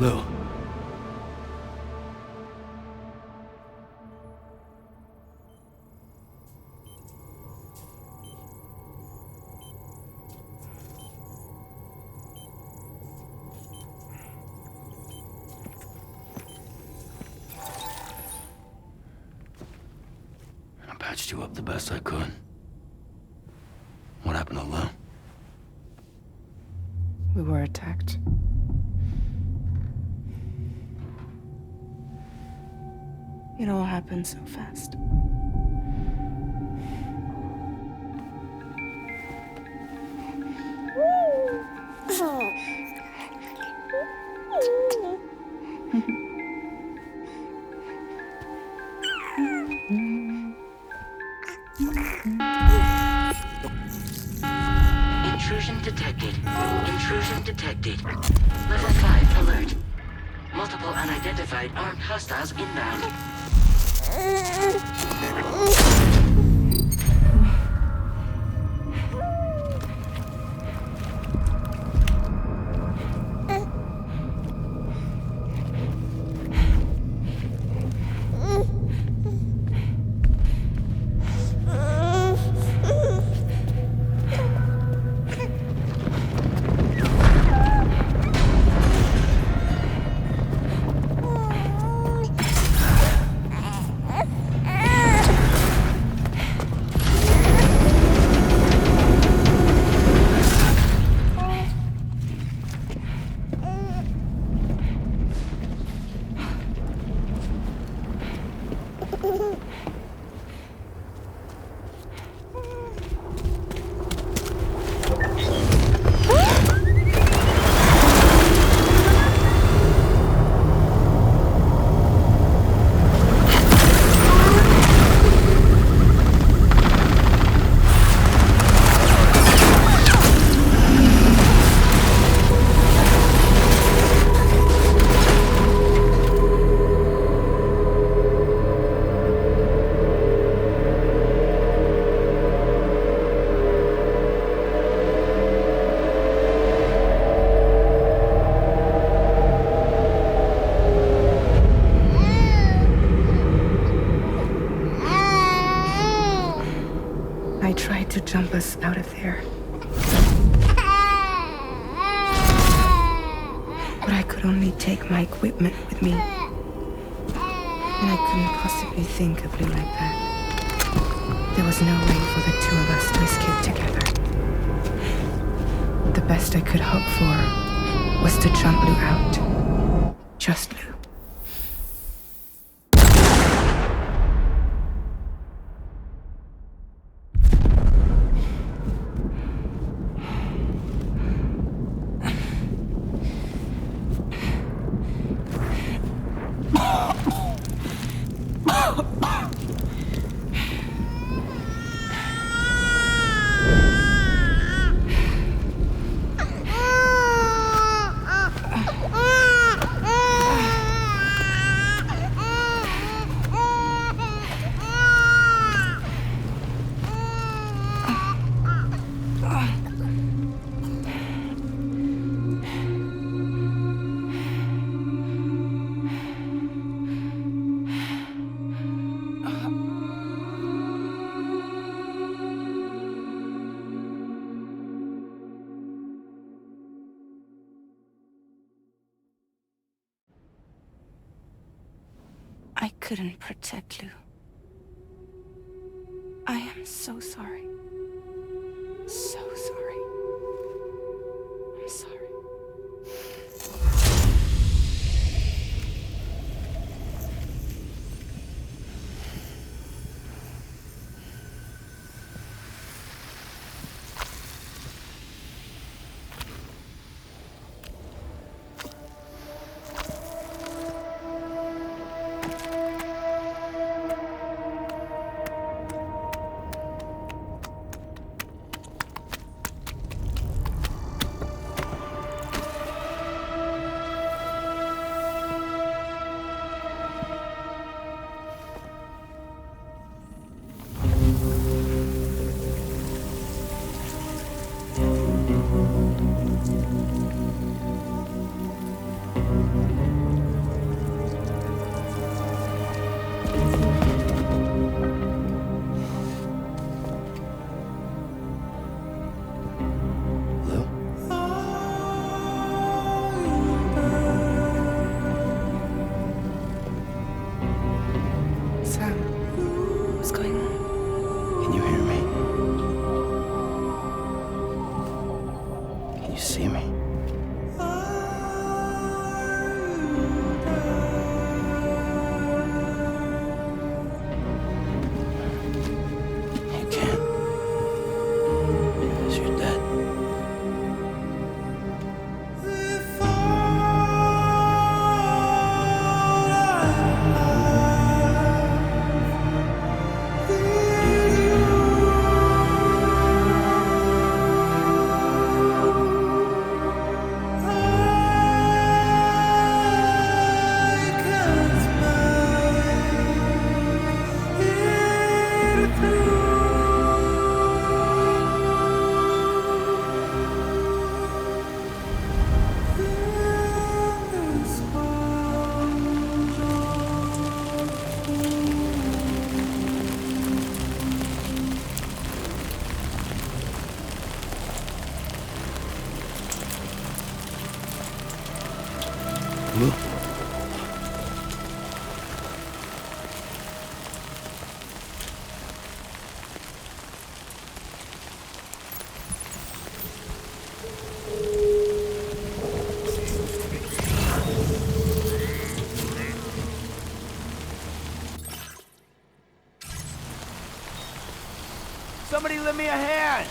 Lou. I patched you up the best I could. What happened to Lou? We were attacked. It all happened so fast. Intrusion detected. Intrusion detected. Level 5 alert. Multiple unidentified armed hostiles inbound. I tried to jump us out of there. But I could only take my equipment with me. And I couldn't possibly think of Lou like that. There was no way for the two of us to escape together. The best I could hope for was to jump Lou out. Just Lou. I couldn't protect Lou. I am so sorry. So sorry. I'm sorry. Somebody lend me a hand!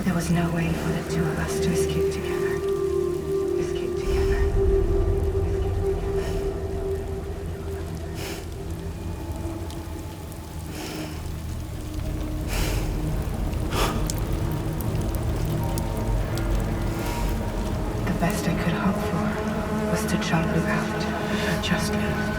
There was no way for the two of us to escape together. Escape together. The best I could hope for was to jump Luke out. Just Luke.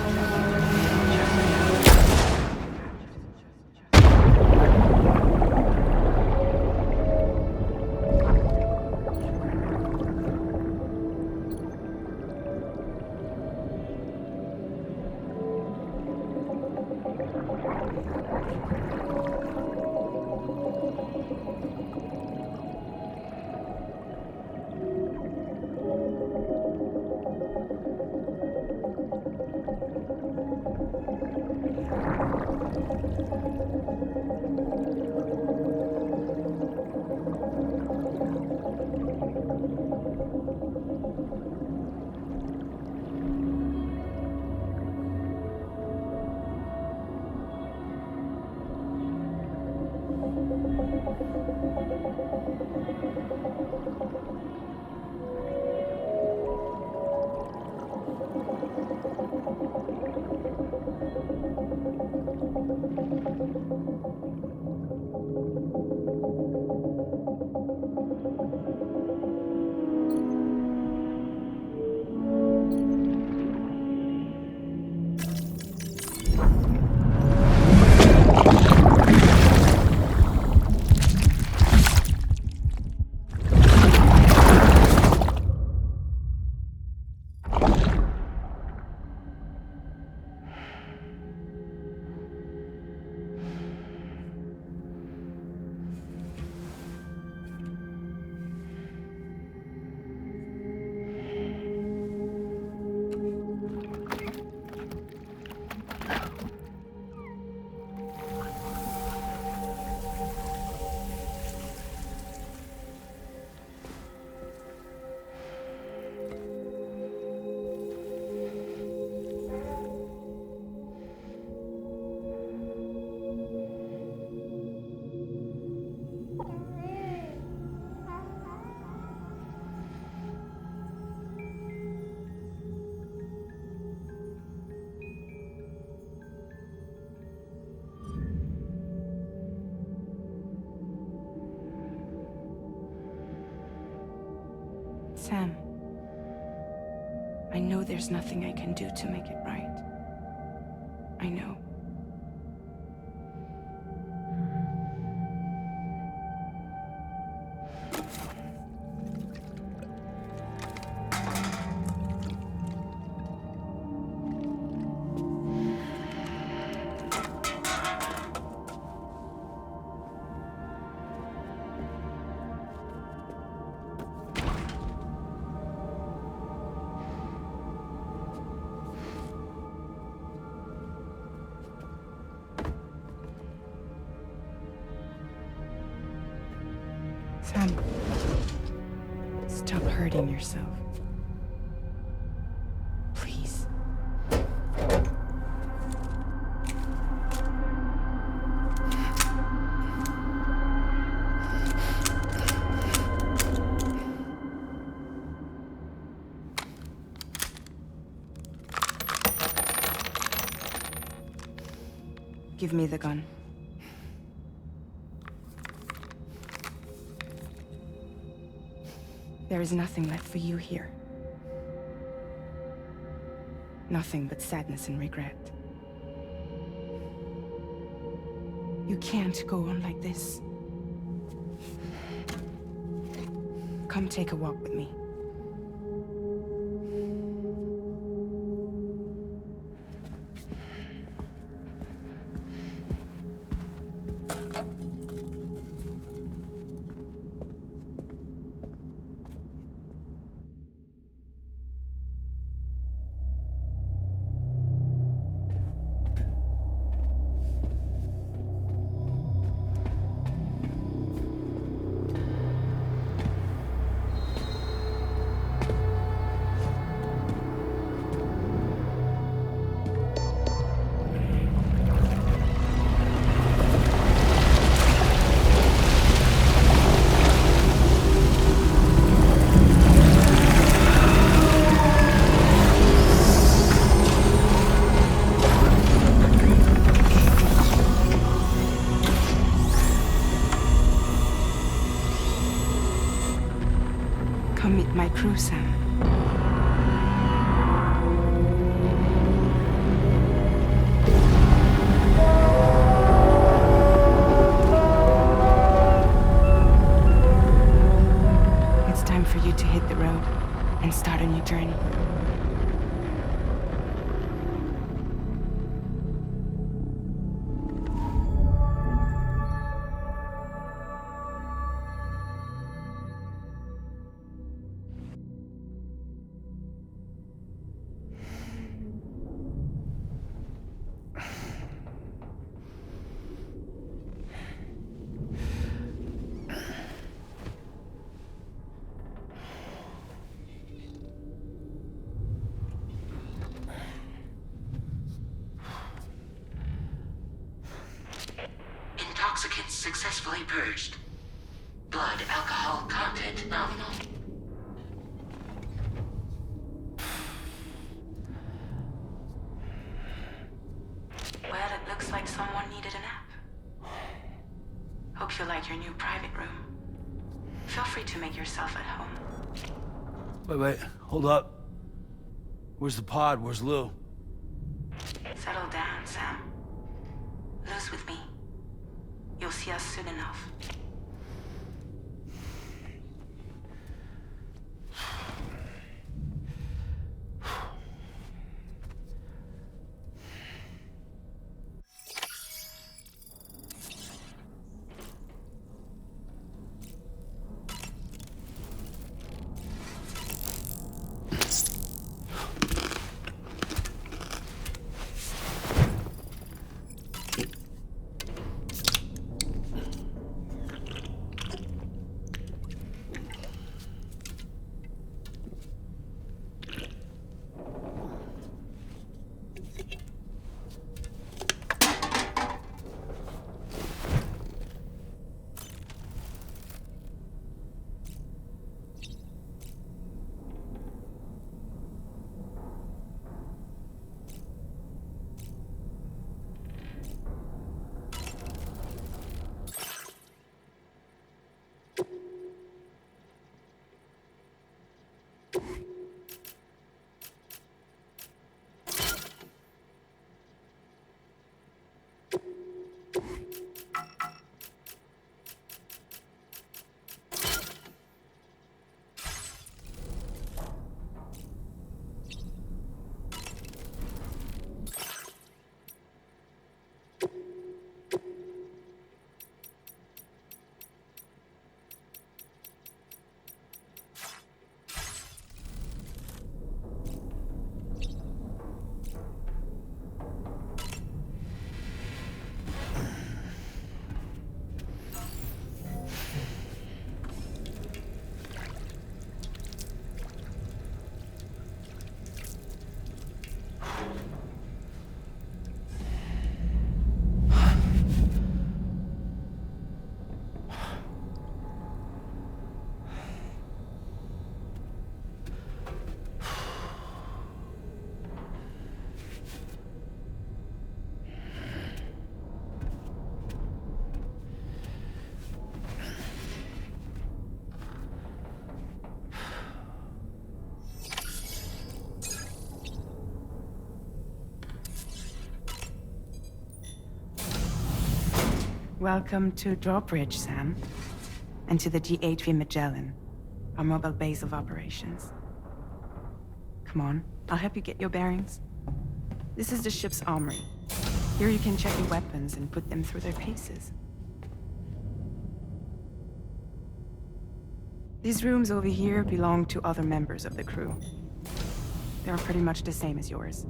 Sam, I know there's nothing I can do to make it right. I know. Sam, stop hurting yourself. Please. Give me the gun. There is nothing left for you here. Nothing but sadness and regret. You can't go on like this. Come take a walk with me. Come meet my crew, Sam. It's time for you to hit the road and start a new journey. Intoxicants successfully purged. Blood alcohol content nominal. Well, it looks like someone needed a nap. Hope you like your new private room. Feel free to make yourself at home. Wait, hold up. Where's the pod? Where's Lou? Settle down, Sam. Lou's with me. You'll see us soon enough. Welcome to Drawbridge, Sam. And to the GHV Magellan, our mobile base of operations. Come on, I'll help you get your bearings. This is the ship's armory. Here you can check your weapons and put them through their paces. These rooms over here belong to other members of the crew. They're pretty much the same as yours.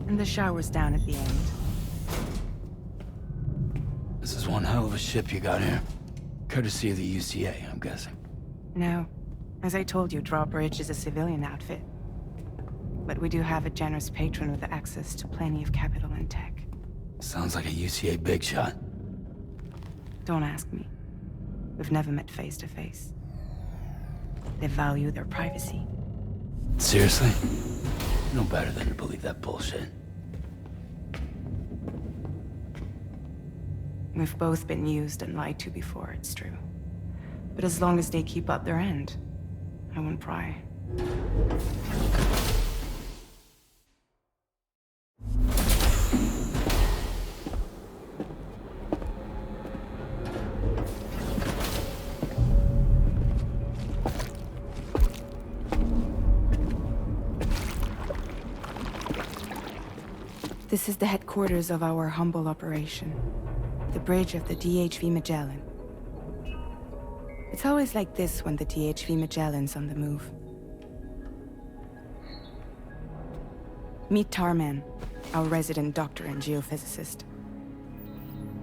And the shower's down at the end. This is one hell of a ship you got here. Courtesy of the UCA, I'm guessing. No. As I told you, Drawbridge is a civilian outfit. But we do have a generous patron with access to plenty of capital and tech. Sounds like a UCA big shot. Don't ask me. We've never met face to face. They value their privacy. Seriously? No better than to believe that bullshit. We've both been used and lied to before, it's true. But as long as they keep up their end, I won't pry. This is the headquarters of our humble operation. The bridge of the DHV Magellan. It's always like this when the DHV Magellan's on the move. Meet Tarman, our resident doctor and geophysicist.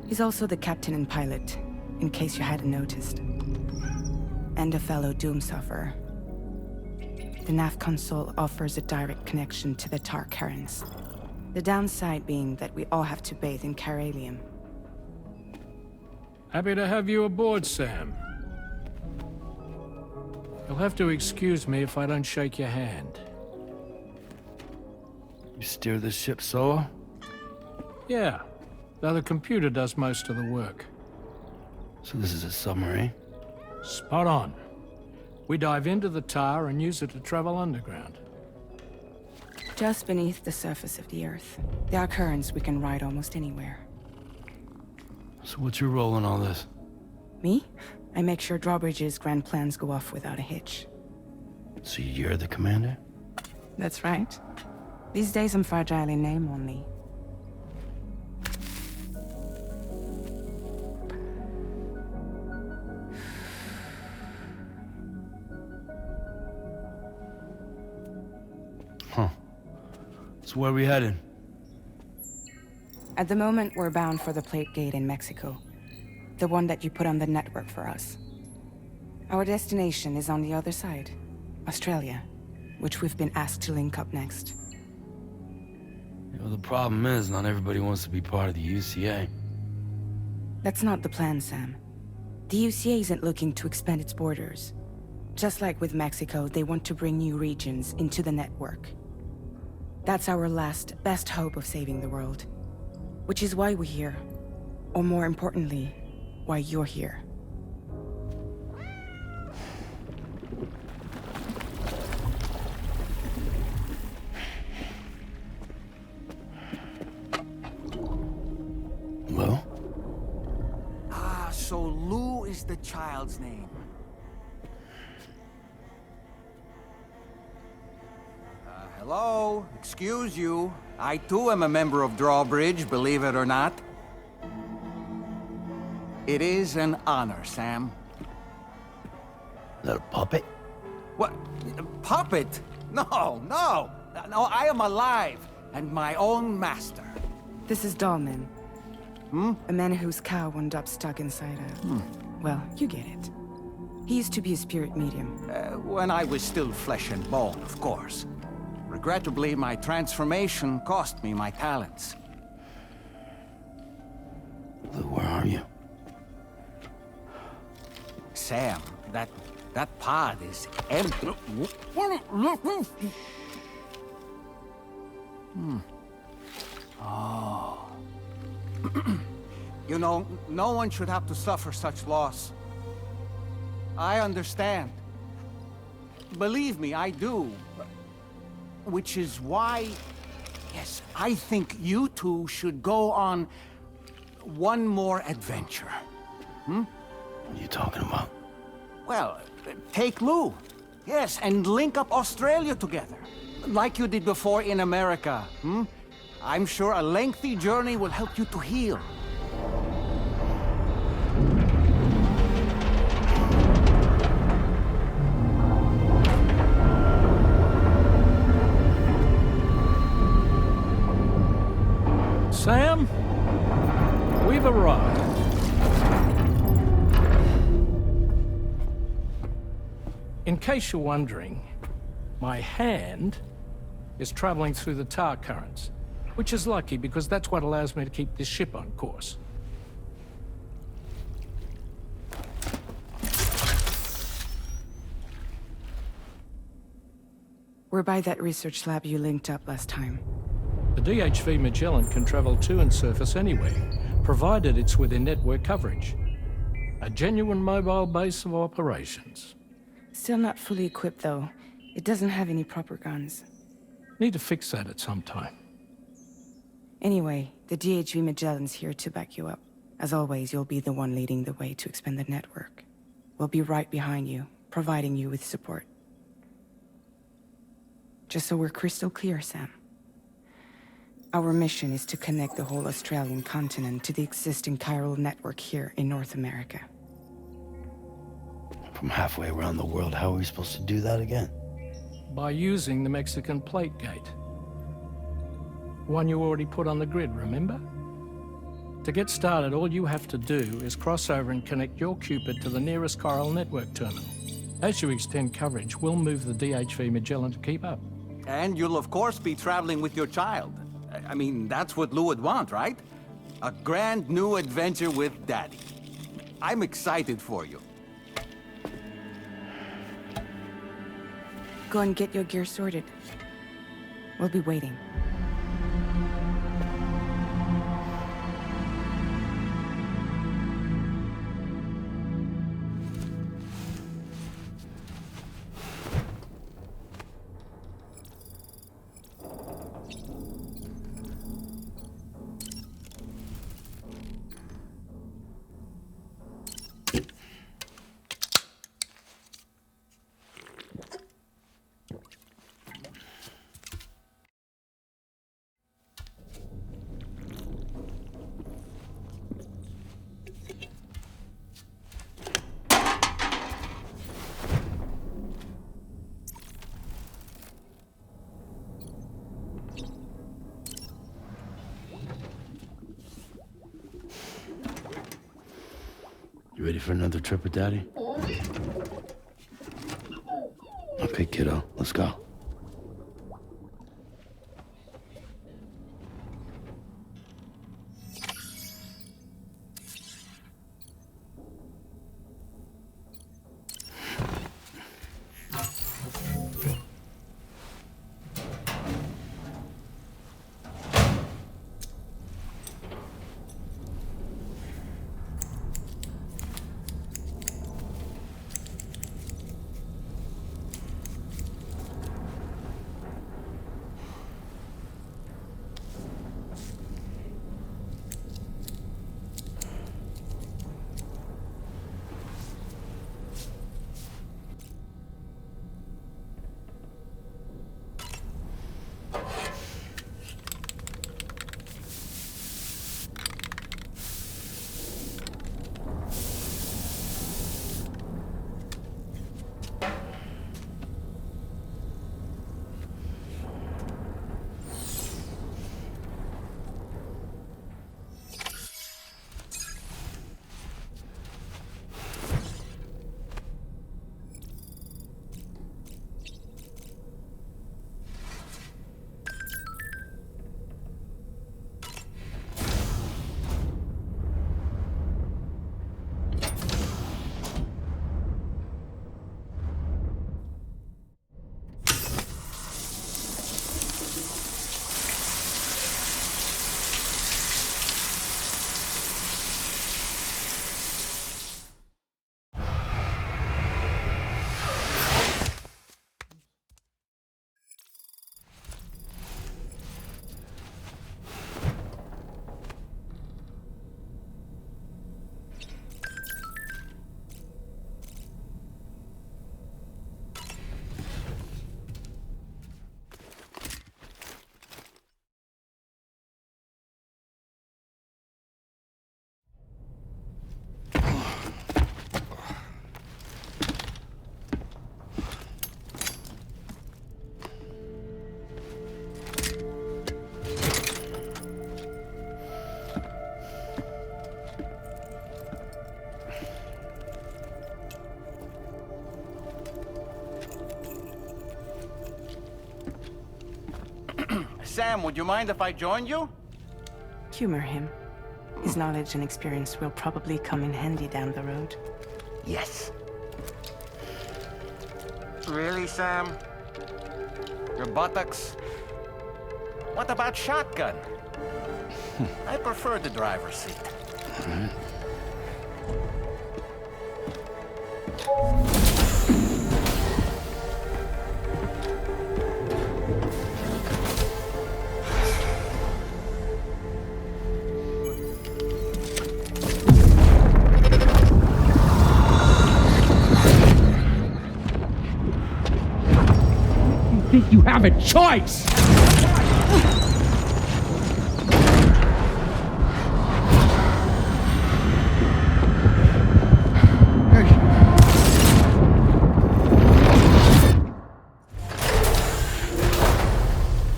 He's also the captain and pilot, in case you hadn't noticed. And a fellow doom sufferer. The nav console offers a direct connection to the tar currents. The downside being that we all have to bathe in caralium. Happy to have you aboard, Sam. You'll have to excuse me if I don't shake your hand. You steer this ship solo? Yeah, though the computer does most of the work. So this is a submarine? Spot on. We dive into the tar and use it to travel underground. Just beneath the surface of the Earth, there are currents we can ride almost anywhere. So what's your role in all this? Me? I make sure Drawbridge's grand plans go off without a hitch. So you're the commander? That's right. These days I'm fragile in name only. Huh. So where are we headed? At the moment, we're bound for the plate gate in Mexico. The one that you put on the network for us. Our destination is on the other side, Australia, which we've been asked to link up next. You know, the problem is, not everybody wants to be part of the UCA. That's not the plan, Sam. The UCA isn't looking to expand its borders. Just like with Mexico, they want to bring new regions into the network. That's our last, best hope of saving the world. Which is why we're here. Or more importantly, why you're here. Well? Ah, so Lou is the child's name. Hello? Excuse you. I too am a member of Drawbridge, believe it or not. It is an honor, Sam. Is that a puppet? What? A puppet? No, no! No, I am alive, and my own master. This is Dahlman. A man whose cow wound up stuck inside a... Well, you get it. He used to be a spirit medium. When I was still flesh and bone, of course. Regrettably, my transformation cost me my talents. Lou, where are you? Sam, that pod is empty. Oh. You know, no one should have to suffer such loss. I understand. Believe me, I do. Which is why, yes, I think you two should go on one more adventure. What are you talking about? Well, take Lou. Yes, and link up Australia together. Like you did before in America, I'm sure a lengthy journey will help you to heal. Sam, we've arrived. In case you're wondering, my hand is traveling through the tar currents, which is lucky because that's what allows me to keep this ship on course. We're by that research lab you linked up last time. The DHV Magellan can travel to and surface anywhere, provided it's within network coverage. A genuine mobile base of operations. Still not fully equipped, though. It doesn't have any proper guns. Need to fix that at some time. Anyway, the DHV Magellan's here to back you up. As always, you'll be the one leading the way to expand the network. We'll be right behind you, providing you with support. Just so we're crystal clear, Sam. Our mission is to connect the whole Australian continent to the existing chiral network here in North America. From halfway around the world, how are we supposed to do that again? By using the Mexican plate gate. One you already put on the grid, remember? To get started, all you have to do is cross over and connect your Cupid to the nearest chiral network terminal. As you extend coverage, we'll move the DHV Magellan to keep up. And you'll of course be traveling with your child. I mean, that's what Lou would want, right? A grand new adventure with Daddy. I'm excited for you. Go and get your gear sorted. We'll be waiting. You ready for another trip with Daddy? Okay, kiddo, let's go. Sam, would you mind if I joined you? Humor him. His knowledge and experience will probably come in handy down the road. Yes. Really, Sam? Your buttocks? What about shotgun? I prefer the driver's seat. Think you have a choice?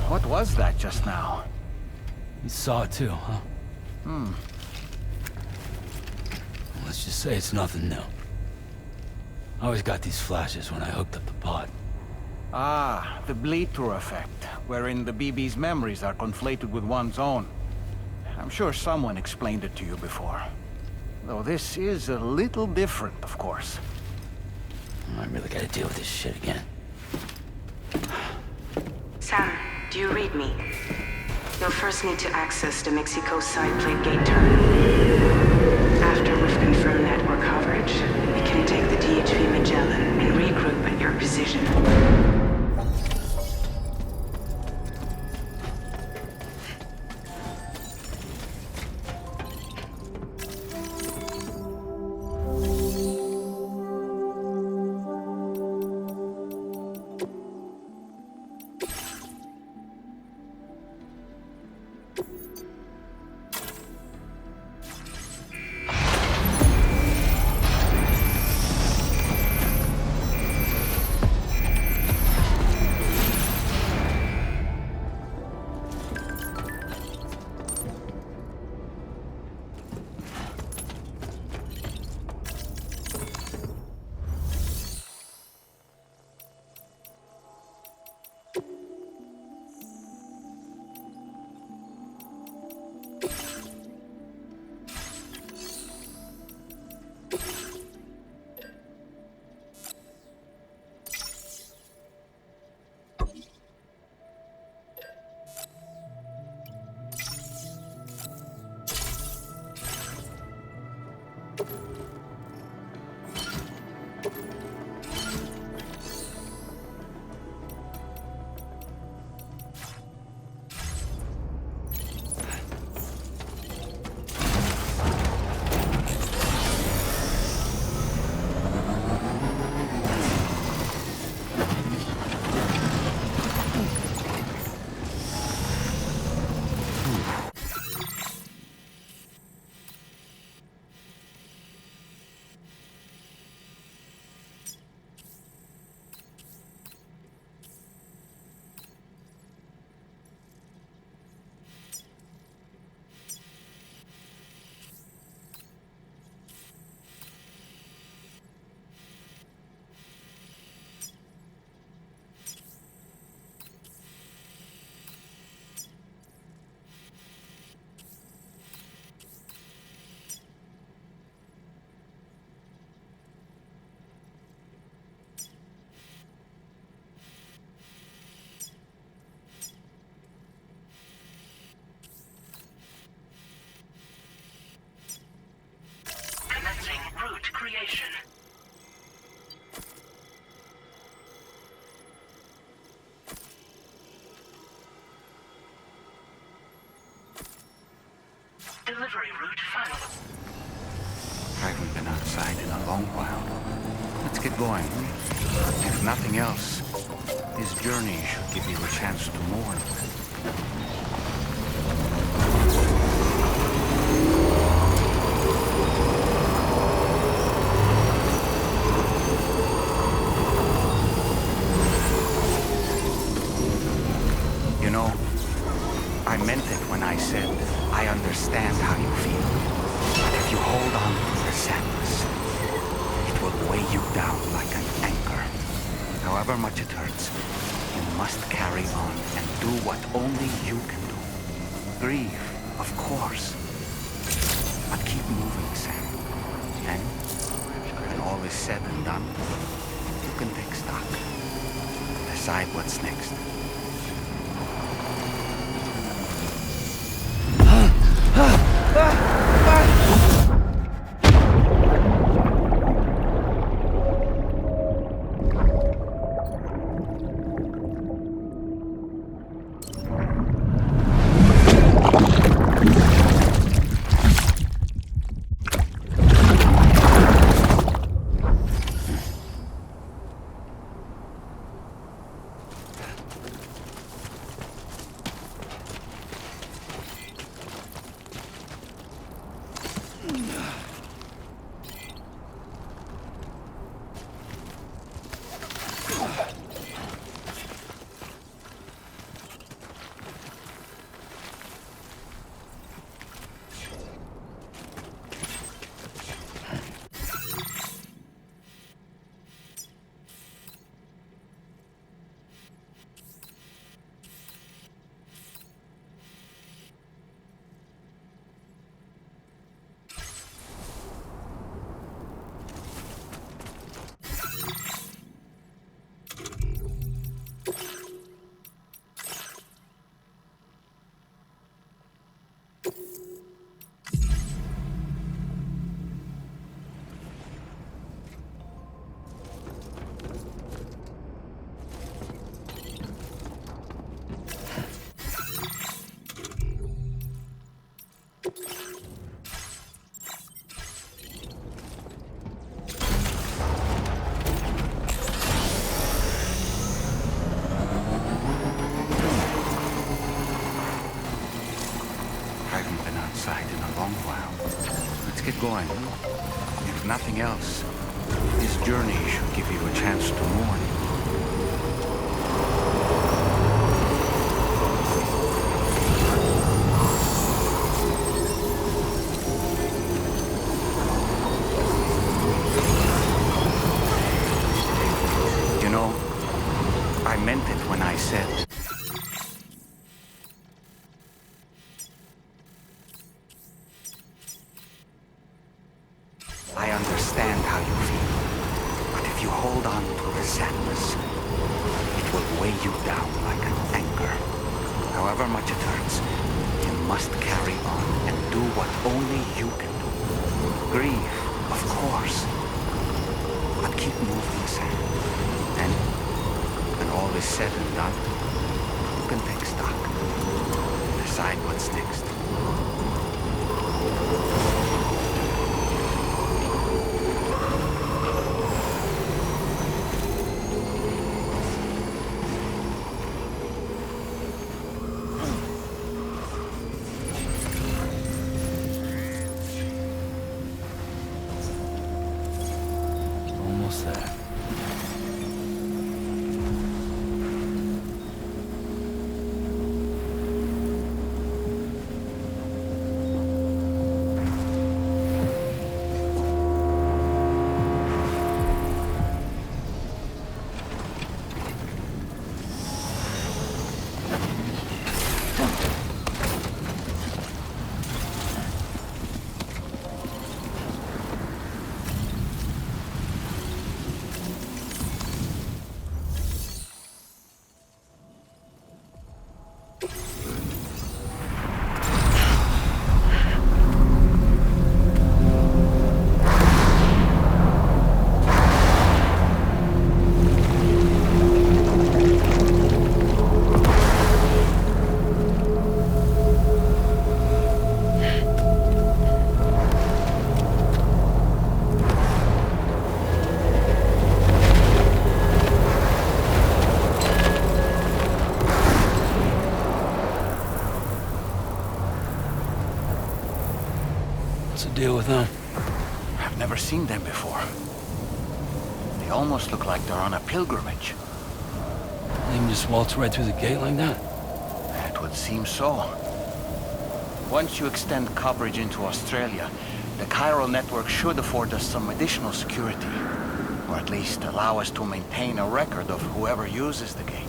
What was that just now? You saw it too, huh? Let's just say it's nothing new. I always got these flashes when I hooked up the pod. Ah, the bleed-through effect, wherein the BB's memories are conflated with one's own. I'm sure someone explained it to you before. Though this is a little different, of course. I really gotta deal with this shit again. Sam, do you read me? You'll first need to access the Mexico side plate gate terminal. After we've confirmed network coverage, we can take the DHV Magellan and regroup at your position. creation. Delivery route final. I haven't been outside in a long while. Let's get going. If nothing else, this journey should give you a chance to mourn. You know, I meant it when I said I understand how you feel. But if you hold on to the sadness, it will weigh you down like an anchor. However much it hurts, You must carry on and do what only you can do. Grieve, of course. But keep moving, Sam. And when all is said and done, you can take stock. Decide what's next. Get going. If nothing else, this journey should give you a chance to mourn. You know, I meant it when I said I understand how you feel, but if you hold on to the sadness, it will weigh you down like an anchor. However much it hurts, you must carry on and do what only you can do. Grieve, of course, but keep moving, Sam. And when all is said and done, you can take stock. Decide what's next. Almost there. What's the deal with them? I've never seen them before. They almost look like they're on a pilgrimage. They can just waltz right through the gate like that? It would seem so. Once you extend coverage into Australia, the chiral network should afford us some additional security. Or at least allow us to maintain a record of whoever uses the gate.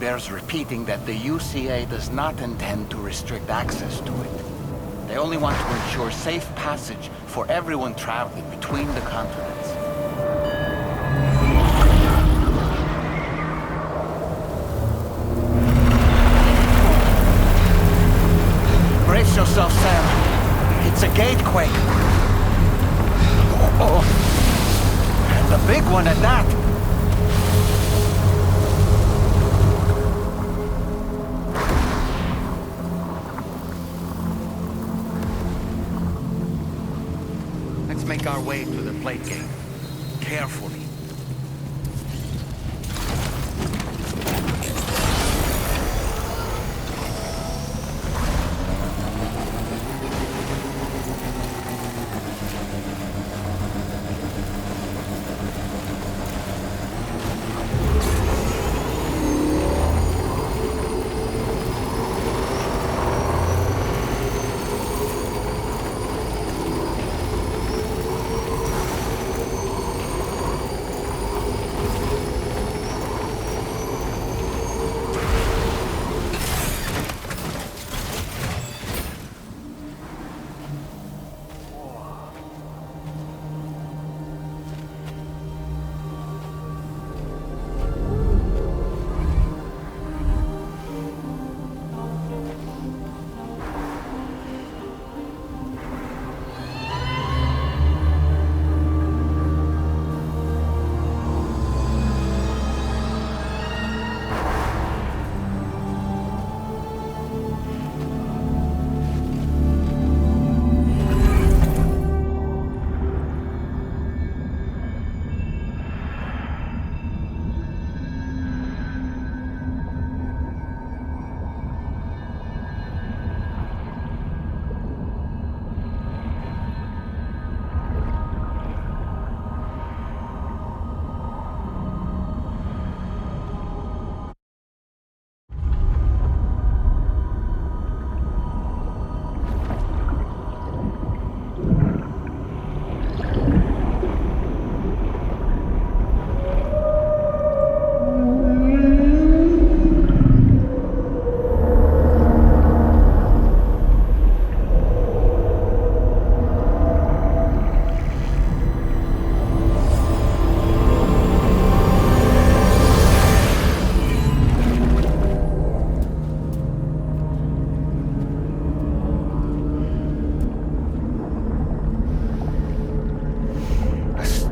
bears repeating that the UCA does not intend to restrict access to it. They only want to ensure safe passage for everyone traveling between the continents. Brace yourself, Sam. It's a gatequake. Oh, and a big one at that. Let's make our way to the plate gate. Carefully.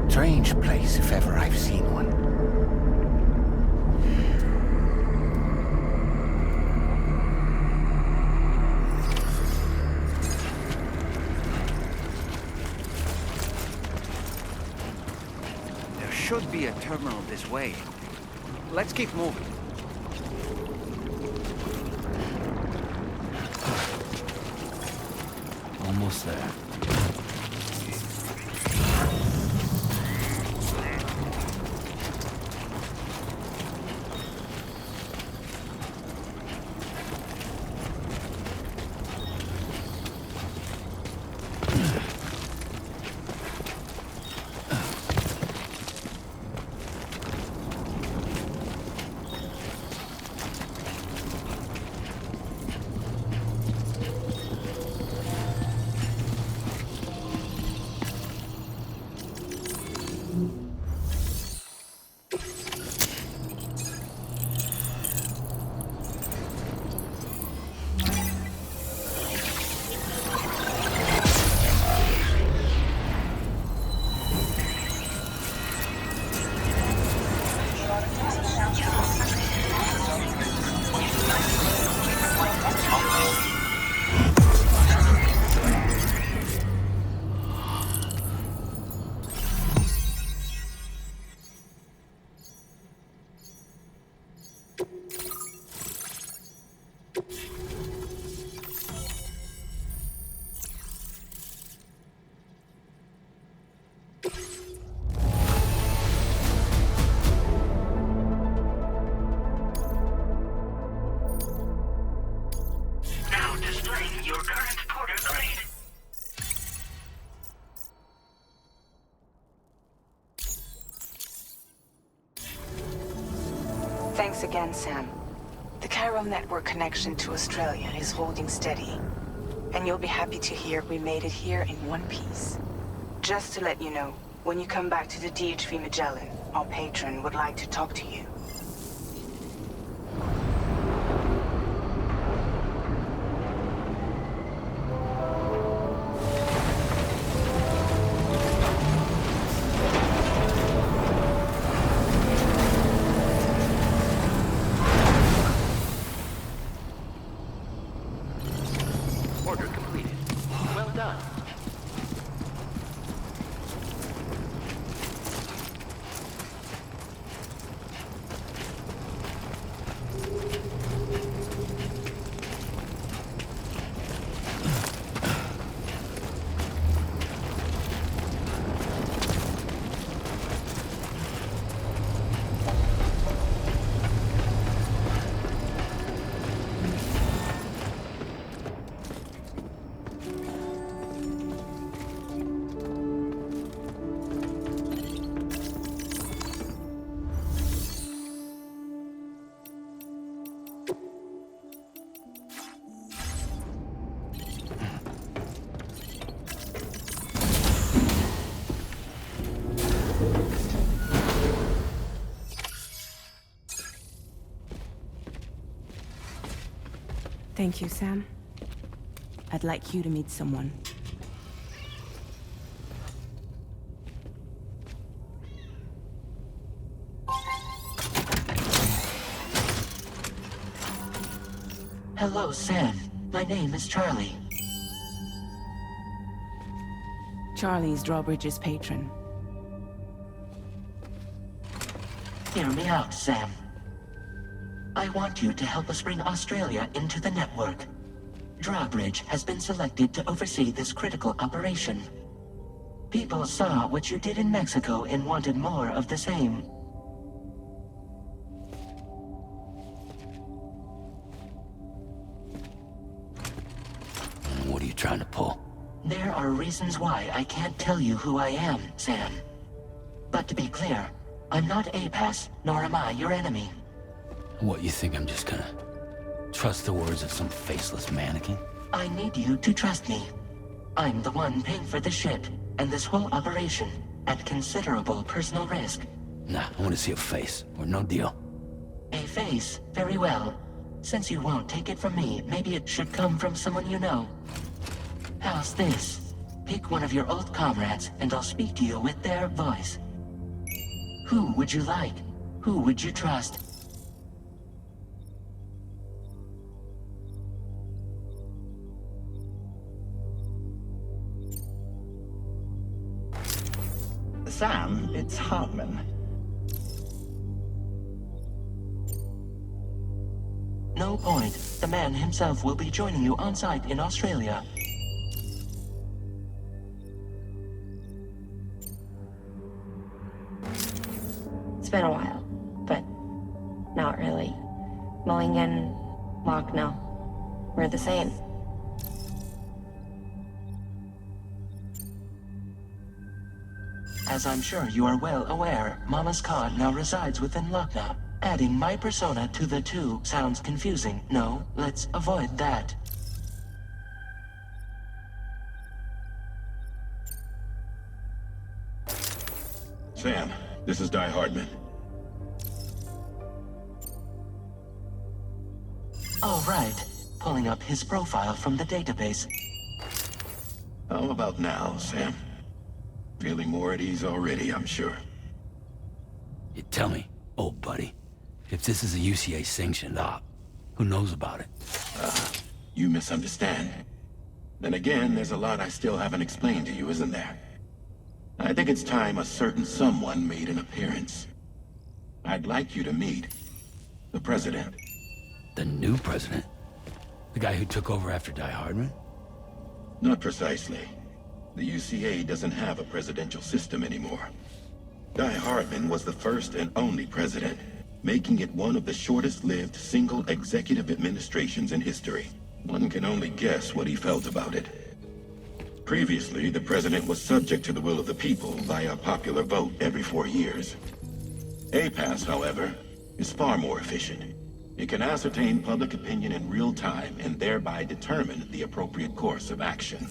Strange place, if ever I've seen one. There should be a terminal this way. Let's keep moving. Almost there. Now displaying your current porter grade. Thanks again, Sam. The chiral network connection to Australia is holding steady. And you'll be happy to hear we made it here in one piece. Just to let you know, when you come back to the DHV Magellan, our patron would like to talk to you. Order completed. Well done. Thank you, Sam. I'd like you to meet someone. Hello, Sam. My name is Charlie. Charlie's Drawbridge's patron. Hear me out, Sam. I want you to help us bring Australia into the network. Drawbridge has been selected to oversee this critical operation. People saw what you did in Mexico and wanted more of the same. What are you trying to pull? There are reasons why I can't tell you who I am, Sam. But to be clear, I'm not APAS, nor am I your enemy. What, you think I'm just gonna trust the words of some faceless mannequin? I need you to trust me. I'm the one paying for the ship and this whole operation at considerable personal risk. Nah, I want to see a face, or no deal. A face? Very well. Since you won't take it from me, maybe it should come from someone you know. How's this? Pick one of your old comrades, and I'll speak to you with their voice. Who would you like? Who would you trust? Sam, it's Hartman. No point. The man himself will be joining you on site in Australia. It's been a while, but not really. Mulligan, Lochno, we're the same. As I'm sure you are well aware, Mama's Khan now resides within Lochna. Adding my persona to the two sounds confusing. No, let's avoid that. Sam, this is Die Hardman. All right. Pulling up his profile from the database. How about now, Sam? Feeling more at ease already, I'm sure. You tell me, old buddy, if this is a UCA-sanctioned op, who knows about it? You misunderstand. Then again, there's a lot I still haven't explained to you, isn't there? I think it's time a certain someone made an appearance. I'd like you to meet the President. The new president? The guy who took over after Die Hardman? Not precisely. The UCA doesn't have a presidential system anymore. Die Hardman was the first and only president, making it one of the shortest-lived single executive administrations in history. One can only guess what he felt about it. Previously, the president was subject to the will of the people via a popular vote every 4 years. APAS, however, is far more efficient. It can ascertain public opinion in real time and thereby determine the appropriate course of action.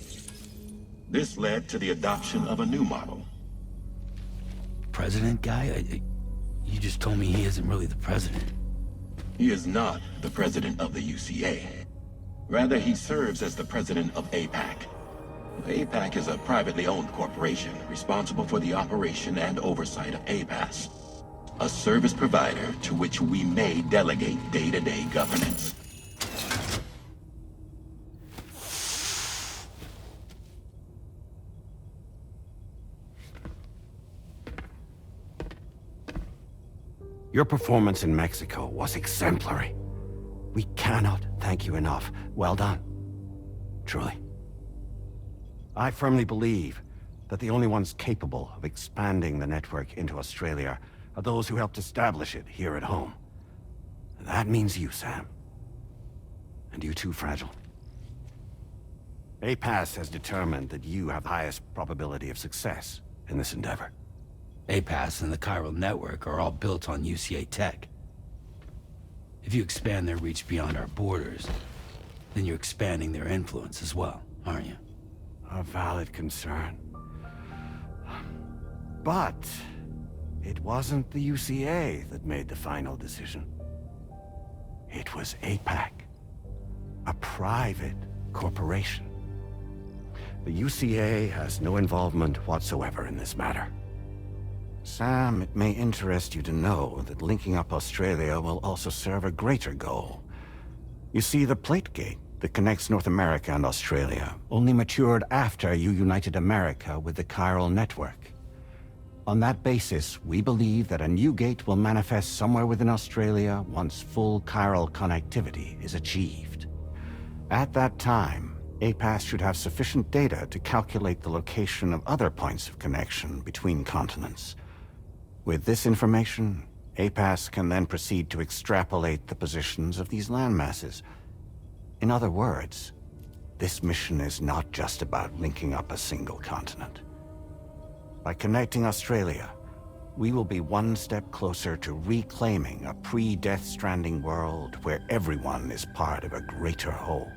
This led to the adoption of a new model. President guy? You just told me he isn't really the president. He is not the president of the UCA. Rather, he serves as the president of APAC. APAC is a privately owned corporation responsible for the operation and oversight of APAS, a service provider to which we may delegate day-to-day governance. Your performance in Mexico was exemplary. We cannot thank you enough. Well done. Truly. I firmly believe that the only ones capable of expanding the network into Australia are those who helped establish it here at home. That means you, Sam. And you too, Fragile. APAS has determined that you have the highest probability of success in this endeavor. APAS and the chiral network are all built on UCA tech. If you expand their reach beyond our borders, then you're expanding their influence as well, aren't you? A valid concern. But it wasn't the UCA that made the final decision. It was APAC, a private corporation. The UCA has no involvement whatsoever in this matter. Sam, it may interest you to know that linking up Australia will also serve a greater goal. You see, the plate gate that connects North America and Australia only matured after you united America with the chiral network. On that basis, we believe that a new gate will manifest somewhere within Australia once full chiral connectivity is achieved. At that time, APAS should have sufficient data to calculate the location of other points of connection between continents. With this information, APAS can then proceed to extrapolate the positions of these landmasses. In other words, this mission is not just about linking up a single continent. By connecting Australia, we will be one step closer to reclaiming a pre-Death Stranding world where everyone is part of a greater whole.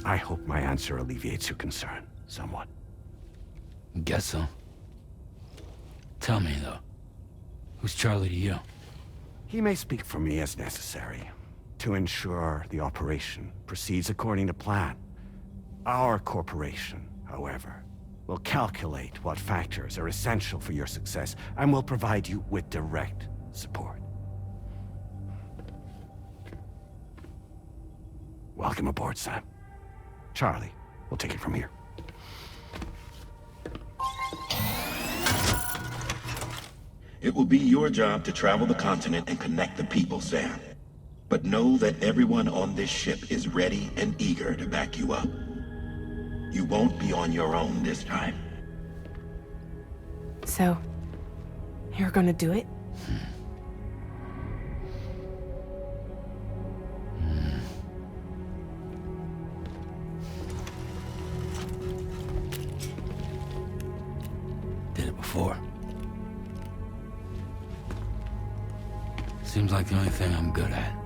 I hope my answer alleviates your concern somewhat. Guess so. Tell me, though. Who's Charlie to you? He may speak for me as necessary, to ensure the operation proceeds according to plan. Our corporation, however, will calculate what factors are essential for your success, and will provide you with direct support. Welcome aboard, Sam. Charlie, we'll take it from here. It will be your job to travel the continent and connect the people, Sam. But know that everyone on this ship is ready and eager to back you up. You won't be on your own this time. So, you're gonna do it? Did it before. Seems like the only thing I'm good at.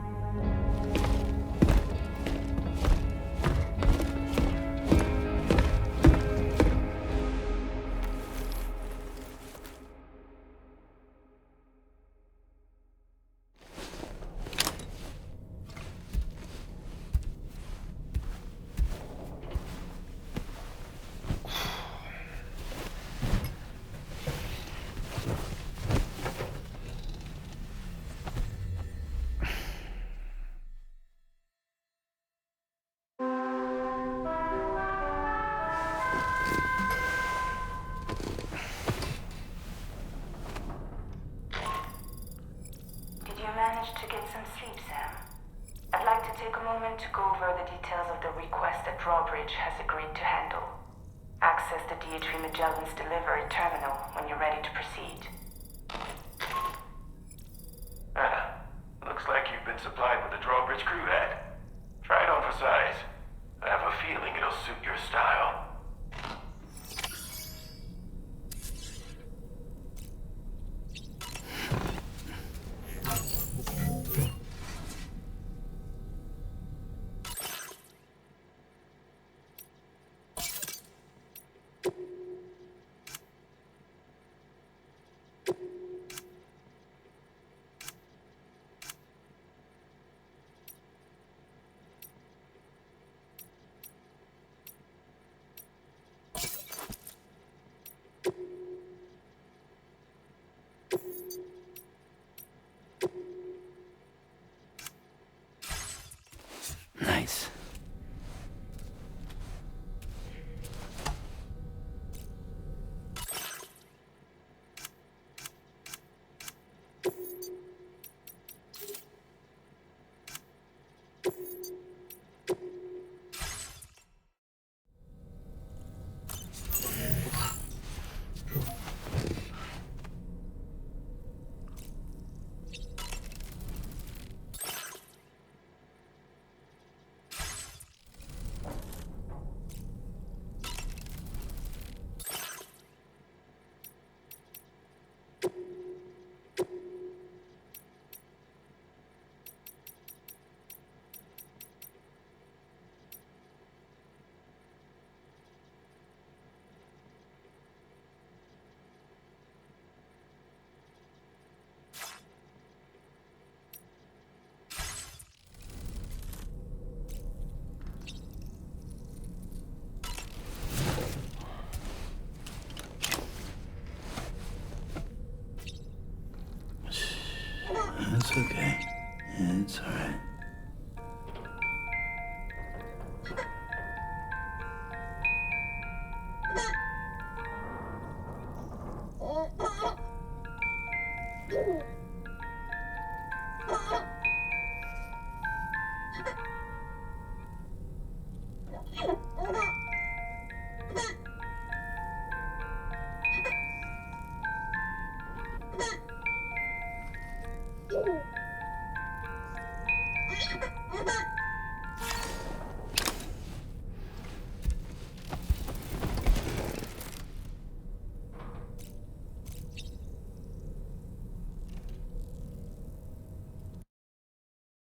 To get some sleep, Sam. I'd like to take a moment to go over the details of the request that Drawbridge has agreed to handle. Access the DH3 Magellan's delivery terminal when you're ready to proceed. Looks like you've been supplied with the Drawbridge crew hat. Try it on for size. I have a feeling it'll suit your style. Nice. It's okay. It's all right.